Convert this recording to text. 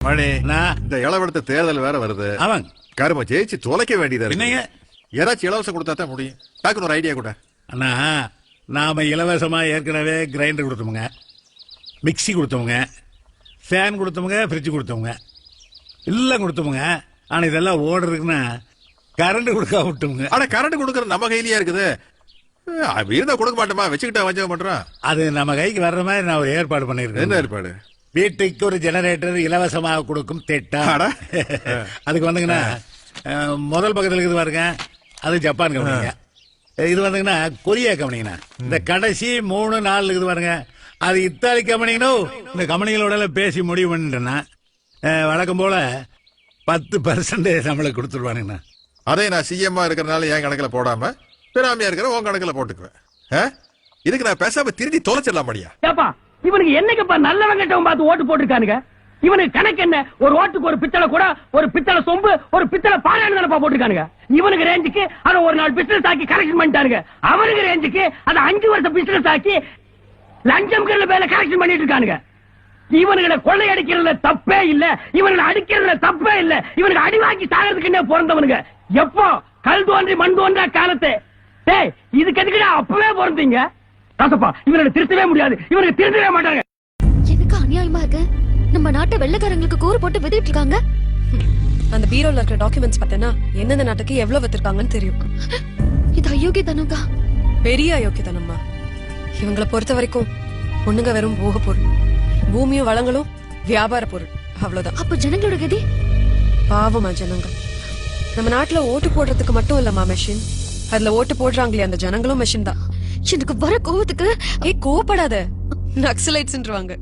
மணி நான் இந்த இளவெடுத்த தேர்தல் வேற வருது. அவன் கரும ஜெயிச்சு தொலைக்க வேண்டியதா என்னங்க இருக்கு. ஏதாச்சும் இலவசம் கொடுத்தா தான் முடியும். டக்குனு ஒரு ஐடியா கூட. அண்ணா, நாம இலவசமா ஏற்கனவே கிரைண்டர் கொடுத்தோமுங்க, மிக்சி கொடுத்தவங்க, ஃபேன் கொடுத்தவங்க, ஃப்ரிட்ஜ் கொடுத்தவங்க, எல்லாம் கொடுத்தவங்க. ஆனா இதெல்லாம் ஓடுறதுக்குன்னா கரண்ட் கொடுக்க விட்டுவங்க. ஆனா கரண்ட் கொடுக்கறது நம்ம கையிலயா இருக்குது. இருந்தா கொடுக்க மாட்டோமா, வச்சுக்கிட்டா வஞ்சகம் பண்றோம். அது நம்ம கைக்கு வர்ற மாதிரி நான் ஒரு ஏற்பாடு பண்ணிருக்கேன். என்ன ஏற்பாடு? வீட்டுக்கு ஒரு ஜெனரேட்டர் இலவசமாக கொடுக்கும் திட்டம். அதுக்கு வந்துங்கன்னா முதல் பக்கத்தில் இருக்குது பாருங்க, அது ஜப்பான் கம்பெனிங்க. இது வந்துங்கன்னா கொரியா கம்பெனிங்கண்ணா. இந்த கடைசி 3-4 இருக்குது பாருங்க, அது இத்தாலி கம்பெனிங்கன்னு. இந்த கம்பெனிகளோட பேசி முடிவு பண்ணிட்டேன்னா வழக்கம் போல 10% நம்மளுக்கு கொடுத்துருவானுங்கண்ணா. அதே நான் சிஎம்மா இருக்கிறனால என் கணக்குல போடாம பிராமியா இருக்கிற உன் கணக்குல போட்டுக்குவேன். இதுக்கு நான் பேசாம திருடி தொலைச்சிடலாம் முடியா? இவனுக்கு என்னைக்குப்பா நல்லவங்க பார்த்து ஓட்டு போட்டுருக்கானுங்க. இவனுக்கு கணக்கு என்ன? ஒரு ஓட்டுக்கு ஒரு பித்தளை கூட, ஒரு பித்தளை சொம்பு, ஒரு பித்தளை பானைன்னு தானப்பா போட்டுருக்கானுங்க. இவனுக்கு ரேஞ்சுக்கு அதை ஒரு நாள் பிசினஸ் ஆக்கி கரெக்ஷன் பண்ணிட்டானுங்க. அவனுக்கு ரேஞ்சுக்கு அதை 5 வருஷம் பிசினஸ் ஆக்கி லஞ்சம் பேர்ல கரெக்ஷன் பண்ணிட்டு இருக்கானுங்க. இவனுங்களை கொள்ளை அடிக்கிறதுல தப்பே இல்ல, இவனுங்களை அடிக்கிறதுல தப்பே இல்ல. இவனுக்கு அடி வாங்கி சாகிறதுக்குன்னே பிறந்தவனுங்க. எப்போ கல் தோன்றி மண் தோன்றா காலத்தை இதுக்கு எதுக்குடா அப்பவே பிறந்தீங்க? ராசப்பா, இவனை திருத்தவே முடியாது, இவனுக்கு திருத்தவே மாட்டாங்க. எனக்கு அநியாயமா இருக்கு. நம்ம நாட்டை வெள்ளக்காரங்களுக்கு கூறு போட்டு விதிட்டு இருக்காங்க. அந்த பீரோல இருக்கிற டாக்குமெண்ட்ஸ் பார்த்தேன்னா எந்தெந்த நாட்டுக்கு எவ்வளவு வித்திருக்காங்கன்னு தெரியும். இது அயோக்கியத்தனம்க்கா, பெரிய அயோக்கியத்தனம்மா. இவங்களை பொறுத்த வரைக்கும் பொண்ணுங்க வெறும் போக பொருள், பூமியும் வளங்களும் வியாபார பொருள், அவ்வளவுதான். அப்ப ஜனங்களோட கதி? பாவமா ஜனங்கள். நம்ம நாட்டுல ஓட்டு போடுறதுக்கு மட்டும் இல்லம்மா மெஷின், அதுல ஓட்டு போடுறாங்களே அந்த ஜனங்களும் மெஷின் தான். எனக்கு வர கோவத்துக்கு கோவப்படாத, நக்சலைட்ஸ்ன்றாங்க.